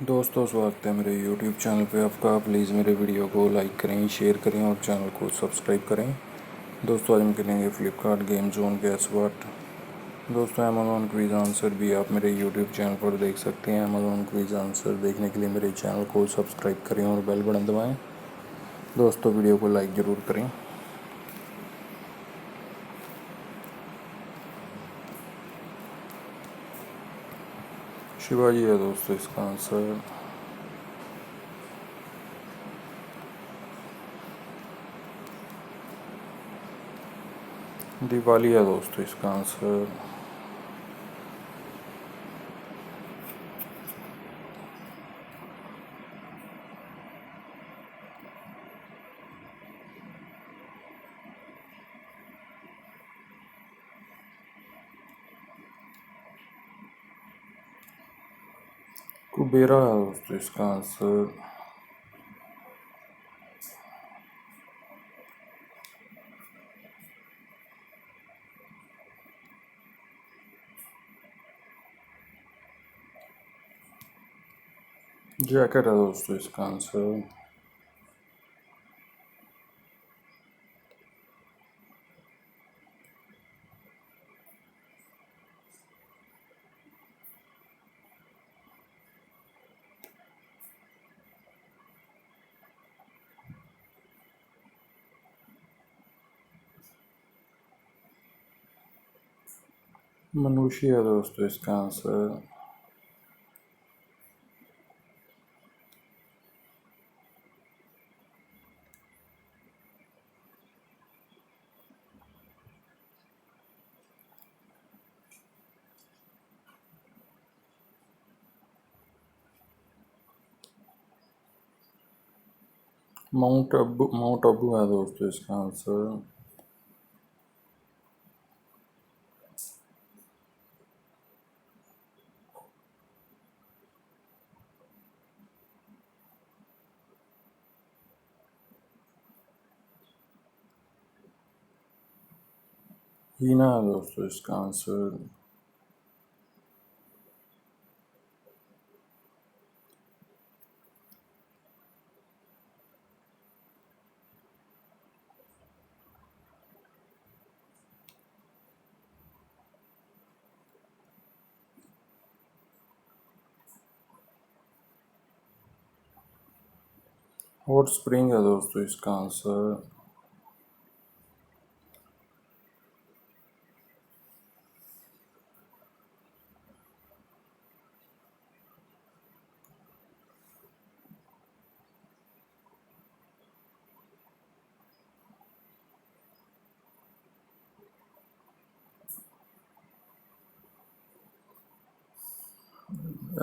दोस्तों, स्वागत है मेरे YouTube चैनल पे आपका। प्लीज़ मेरे वीडियो को लाइक करें, शेयर करें और चैनल को सब्सक्राइब करें। दोस्तों, आज हम खेलेंगे Flipkart game zone gas what. दोस्तों, अमेज़ॉन क्विज आंसर भी आप मेरे YouTube चैनल पर देख सकते हैं। अमेज़ॉन क्विज आंसर देखने के लिए मेरे चैनल को सब्सक्राइब करें और बेल बटन दबाएँ। दोस्तों, वीडियो को लाइक ज़रूर करें। शिवाजी है दोस्तों इसका आंसर। दिवाली है दोस्तों इसका आंसर। कुबेरा है दोस्तों इसका आंसर। जैकेट है दोस्तों इसका आंसर। मनुष्य है दोस्तों इसका आंसर। माउंट अबू है दोस्तों इसका आंसर। हीना है दोस्तों इसका आंसर। हॉट स्प्रिंग है दोस्तों इसका आंसर।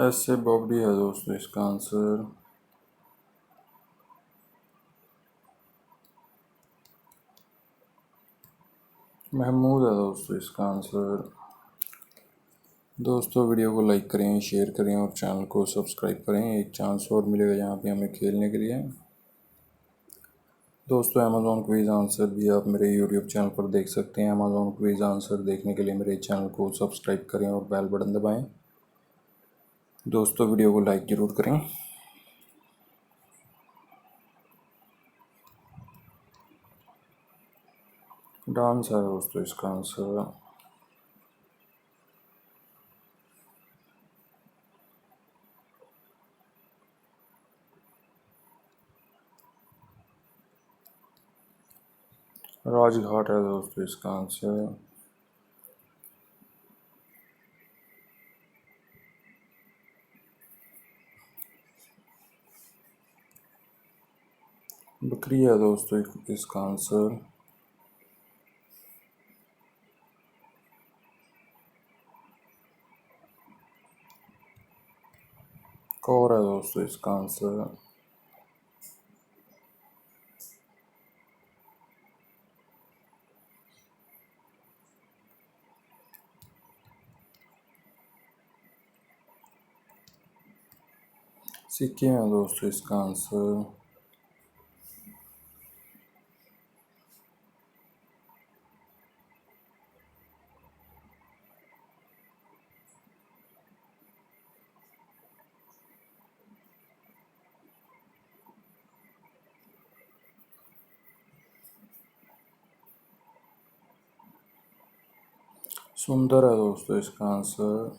ऐसे बॉबी है दोस्तों इसका आंसर। महमूद है दोस्तों इसका आंसर। दोस्तों, वीडियो को लाइक करें, शेयर करें और चैनल को सब्सक्राइब करें। एक चांस और मिलेगा यहाँ पे हमें खेलने के लिए। दोस्तों, अमेज़ॉन क्विज आंसर भी आप मेरे यूट्यूब चैनल पर देख सकते हैं। अमेज़ॉन क्विज आंसर देखने के लिए मेरे चैनल को सब्सक्राइब करें और बेल बटन दबाएं। दोस्तों, वीडियो को लाइक ज़रूर करें। डांस है दोस्तों इसका आंसर। राजघाट है दोस्तों इसका आंसर। बकरी है दोस्तों इसका आंसर। कौर है दोस्तों इसका आंसर। सिक्के हैं दोस्तों इसका आंसर। सुंदर है दोस्तों इसका आंसर।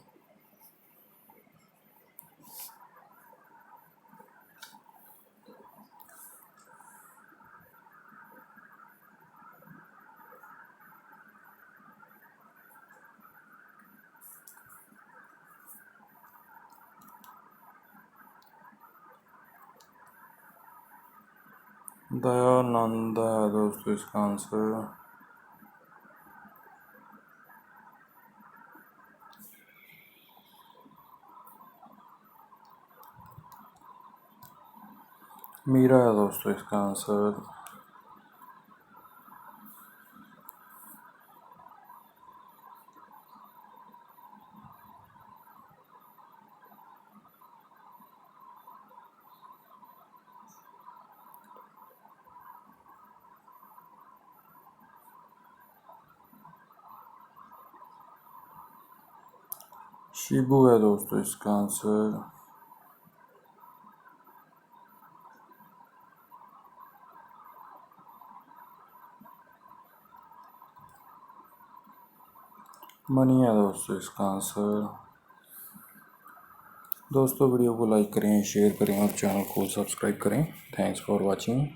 दयानंद है दोस्तों इसका आंसर। मीरा है दोस्तों इसका आंसर। शिबू है दोस्तों इसका आंसर। मनी है दोस्तों इसका आंसर। दोस्तों वीडियो को लाइक करें, शेयर करें और चैनल को सब्सक्राइब करें। Thanks for watching.